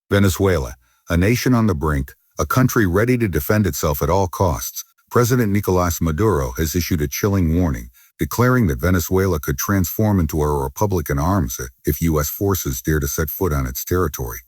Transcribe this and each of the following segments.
Venezuela, a nation on the brink, a country ready to defend itself at all costs. President Nicolás Maduro has issued a chilling warning, declaring that Venezuela could transform into a republic in arms if U.S. forces dare to set foot on its territory.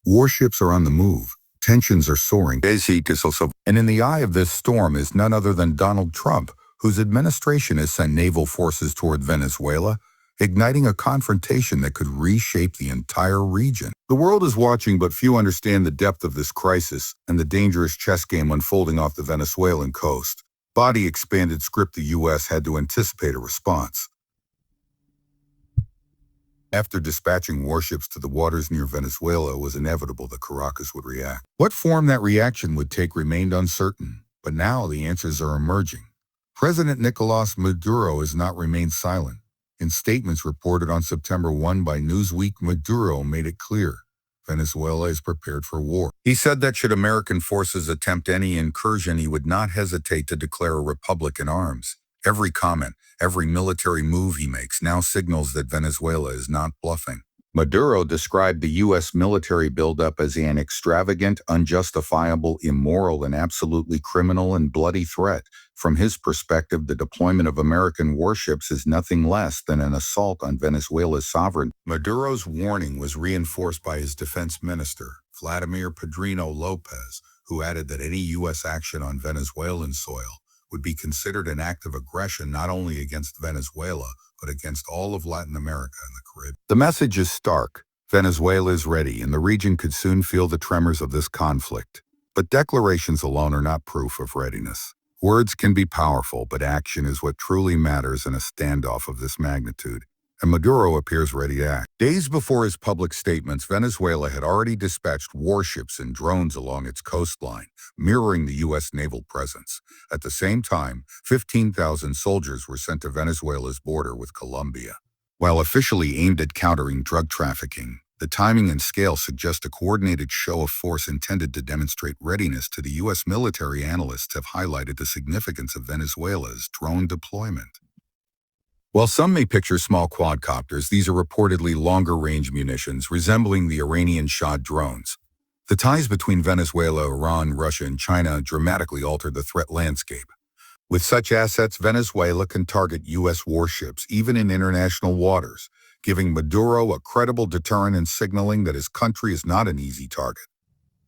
Warships are on the move. Tensions are soaring. And in the eye of this storm is none other than Donald Trump, whose administration has sent naval forces toward Venezuela, igniting a confrontation that could reshape the entire region. The world is watching, but few understand the depth of this crisis and the dangerous chess game unfolding off the Venezuelan coast. Body expanded script the U.S. had to anticipate a response. After dispatching warships to the waters near Venezuela, it was inevitable that Caracas would react. What form that reaction would take remained uncertain, but now the answers are emerging. President Nicolás Maduro has not remained silent. In statements reported on September 1 by Newsweek, Maduro made it clear Venezuela is prepared for war. He said that should American forces attempt any incursion, he would not hesitate to declare a republic in arms. Every comment, every military move he makes now signals that Venezuela is not bluffing. Maduro described the U.S. military buildup as an extravagant, unjustifiable, immoral, and absolutely criminal and bloody threat. From his perspective, the deployment of American warships is nothing less than an assault on Venezuela's sovereignty. Maduro's warning was reinforced by his defense minister, Vladimir Pedrino Lopez, who added that any U.S. action on Venezuelan soil would be considered an act of aggression not only against Venezuela, but against all of Latin America and the Caribbean. The message is stark. Venezuela is ready, and the region could soon feel the tremors of this conflict. But declarations alone are not proof of readiness. Words can be powerful, but action is what truly matters in a standoff of this magnitude. And Maduro appears ready to act. Days before his public statements, Venezuela had already dispatched warships and drones along its coastline, mirroring the U.S. naval presence. At the same time, 15,000 soldiers were sent to Venezuela's border with Colombia. While officially aimed at countering drug trafficking, the timing and scale suggest a coordinated show of force intended to demonstrate readiness. To the U.S. military analysts have highlighted the significance of Venezuela's drone deployment. While some may picture small quadcopters, these are reportedly longer-range munitions resembling the Iranian Shahed drones. The ties between Venezuela, Iran, Russia, and China dramatically alter the threat landscape. With such assets, Venezuela can target U.S. warships even in international waters, giving Maduro a credible deterrent and signaling that his country is not an easy target.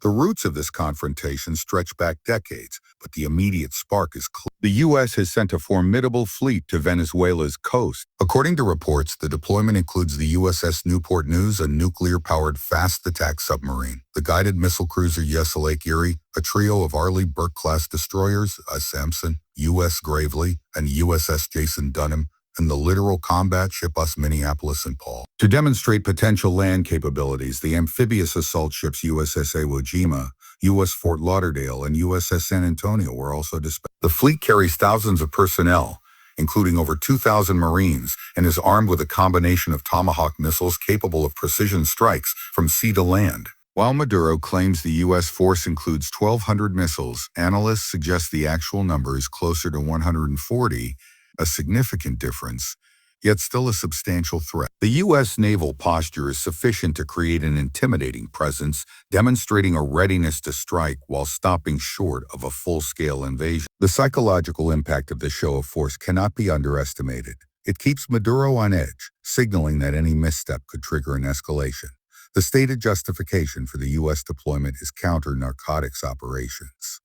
The roots of this confrontation stretch back decades, but the immediate spark is clear. The U.S. has sent a formidable fleet to Venezuela's coast. According to reports, the deployment includes the USS Newport News, a nuclear-powered fast-attack submarine, the guided missile cruiser Lake Erie, a trio of Arleigh Burke-class destroyers, Sampson, U.S. Gravely, and USS Jason Dunham, and the littoral combat ship Minneapolis and Paul. To demonstrate potential land capabilities, the amphibious assault ships USS Iwo Jima, U.S. Fort Lauderdale, and USS San Antonio were also dispatched. The fleet carries thousands of personnel, including over 2,000 Marines, and is armed with a combination of Tomahawk missiles capable of precision strikes from sea to land. While Maduro claims the U.S. force includes 1,200 missiles, analysts suggest the actual number is closer to 140, a significant difference, yet still a substantial threat. The U.S. naval posture is sufficient to create an intimidating presence, demonstrating a readiness to strike while stopping short of a full-scale invasion. The psychological impact of this show of force cannot be underestimated. It keeps Maduro on edge, signaling that any misstep could trigger an escalation. The stated justification for the U.S. deployment is counter-narcotics operations.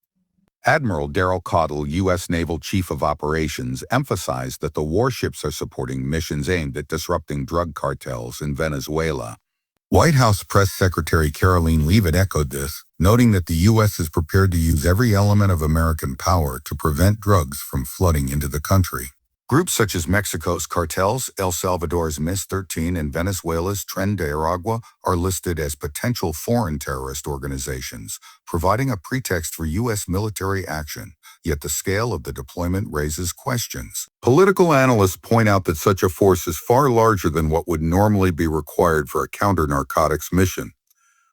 Admiral Daryl Caudill, U.S. Naval Chief of Operations, emphasized that the warships are supporting missions aimed at disrupting drug cartels in Venezuela. White House Press Secretary Karoline Leavitt echoed this, noting that the U.S. is prepared to use every element of American power to prevent drugs from flooding into the country. Groups such as Mexico's cartels, El Salvador's MIS-13, and Venezuela's Tren de Aragua are listed as potential foreign terrorist organizations, providing a pretext for U.S. military action, yet the scale of the deployment raises questions. Political analysts point out that such a force is far larger than what would normally be required for a counter-narcotics mission.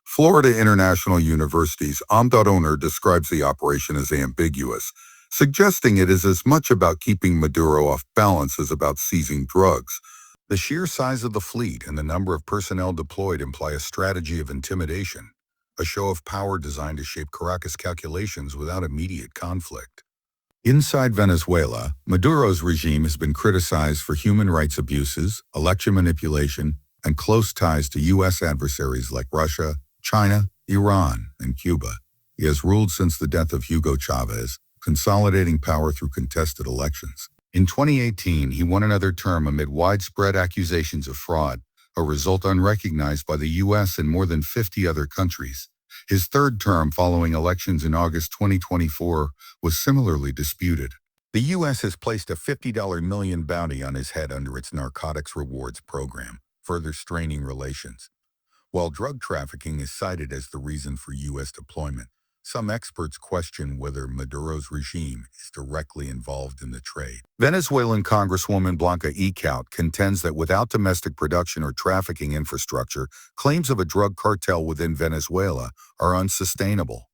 Florida International University's Amdad Oner describes the operation as ambiguous, suggesting it is as much about keeping Maduro off balance as about seizing drugs. The sheer size of the fleet and the number of personnel deployed imply a strategy of intimidation. a show of power designed to shape Caracas' calculations without immediate conflict. Inside Venezuela, Maduro's regime has been criticized for human rights abuses, election manipulation, and close ties to U.S. adversaries like Russia, China, Iran, and Cuba. He has ruled since the death of Hugo Chavez, consolidating power through contested elections. In 2018, he won another term amid widespread accusations of fraud, a result unrecognized by the U.S. and more than 50 other countries. His third term following elections in August 2024 was similarly disputed. The U.S. has placed a $50 million bounty on his head under its narcotics rewards program, further straining relations. While drug trafficking is cited as the reason for U.S. deployment, some experts question whether Maduro's regime is directly involved in the trade. Venezuelan Congresswoman Blanca Ecout contends that without domestic production or trafficking infrastructure, claims of a drug cartel within Venezuela are unsustainable.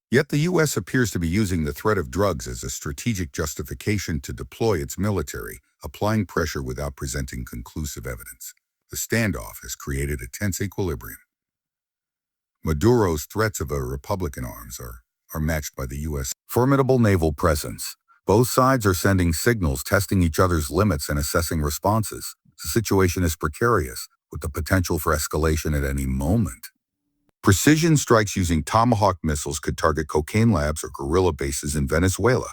Yet the U.S. appears to be using the threat of drugs as a strategic justification to deploy its military, applying pressure without presenting conclusive evidence. The standoff has created a tense equilibrium. Maduro's threats of a Republican arms are matched by the U.S. formidable naval presence. Both sides are sending signals, testing each other's limits and assessing responses. The situation is precarious, with the potential for escalation at any moment. Precision strikes using Tomahawk missiles could target cocaine labs or guerrilla bases in Venezuela,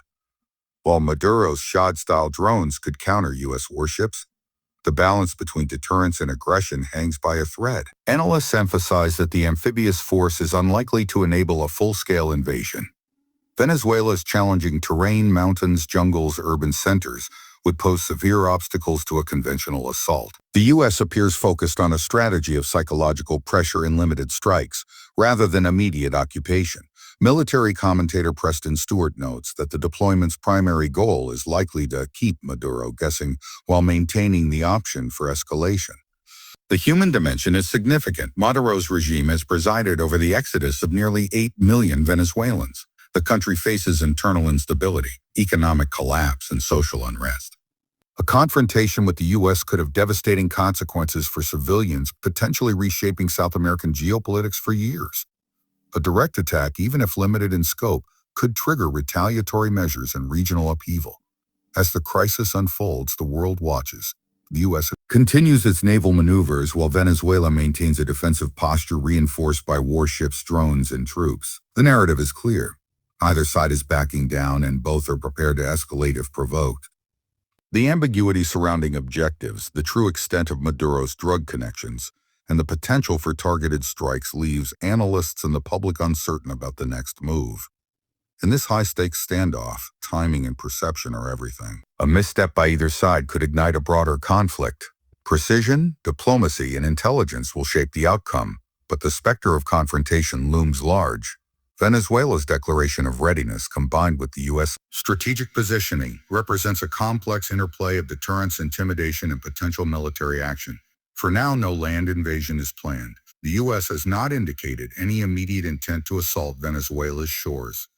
while Maduro's Shahed-style drones could counter U.S. warships. The balance between deterrence and aggression hangs by a thread. Analysts emphasize that the amphibious force is unlikely to enable a full-scale invasion. Venezuela's challenging terrain, mountains, jungles, urban centers would pose severe obstacles to a conventional assault. The U.S. appears focused on a strategy of psychological pressure and limited strikes, rather than immediate occupation. Military commentator Preston Stewart notes that the deployment's primary goal is likely to keep Maduro guessing while maintaining the option for escalation. The human dimension is significant. Maduro's regime has presided over the exodus of nearly 8 million Venezuelans. The country faces internal instability, economic collapse, and social unrest. A confrontation with the U.S. could have devastating consequences for civilians, potentially reshaping South American geopolitics for years. A direct attack, even if limited in scope, could trigger retaliatory measures and regional upheaval. As the crisis unfolds, the world watches. The U.S. continues its naval maneuvers while Venezuela maintains a defensive posture reinforced by warships, drones, and troops. The narrative is clear. Either side is backing down, and both are prepared to escalate if provoked. The ambiguity surrounding objectives, the true extent of Maduro's drug connections, and the potential for targeted strikes leaves analysts and the public uncertain about the next move. In this high-stakes standoff, timing and perception are everything. A misstep by either side could ignite a broader conflict. Precision, diplomacy, and intelligence will shape the outcome, but the specter of confrontation looms large. Venezuela's declaration of readiness, combined with the U.S. strategic positioning, represents a complex interplay of deterrence, intimidation, and potential military action. For now, no land invasion is planned. The U.S. has not indicated any immediate intent to assault Venezuela's shores.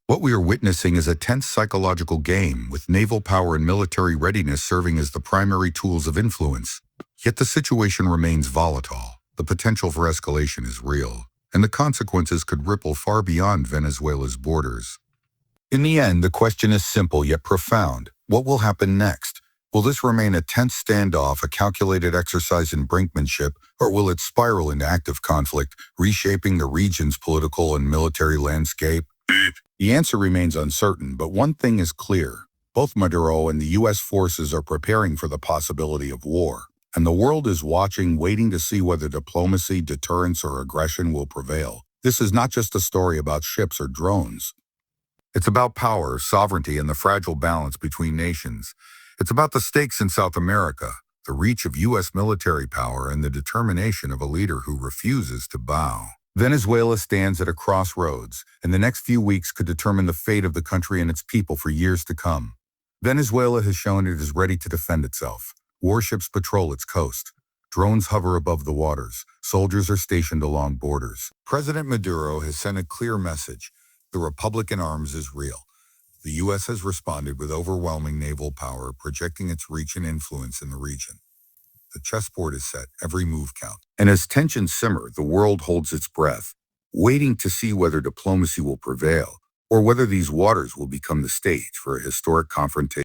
What we are witnessing is a tense psychological game, with naval power and military readiness serving as the primary tools of influence. Yet the situation remains volatile. The potential for escalation is real, and the consequences could ripple far beyond Venezuela's borders. In the end, the question is simple yet profound. What will happen next? Will this remain a tense standoff, a calculated exercise in brinkmanship, or will it spiral into active conflict, reshaping the region's political and military landscape? The answer remains uncertain, but one thing is clear. Both Maduro and the U.S. forces are preparing for the possibility of war, and the world is watching, waiting to see whether diplomacy, deterrence, or aggression will prevail. This is not just a story about ships or drones. It's about power, sovereignty, and the fragile balance between nations. It's about the stakes in South America, the reach of U.S. military power, and the determination of a leader who refuses to bow. Venezuela stands at a crossroads, and the next few weeks could determine the fate of the country and its people for years to come. Venezuela has shown it is ready to defend itself. Warships patrol its coast. Drones hover above the waters. Soldiers are stationed along borders. President Maduro has sent a clear message. The Republic in arms is real. The U.S. has responded with overwhelming naval power, projecting its reach and influence in the region. The chessboard is set, every move counts. And as tensions simmer, the world holds its breath. waiting to see whether diplomacy will prevail or whether these waters will become the stage for a historic confrontation.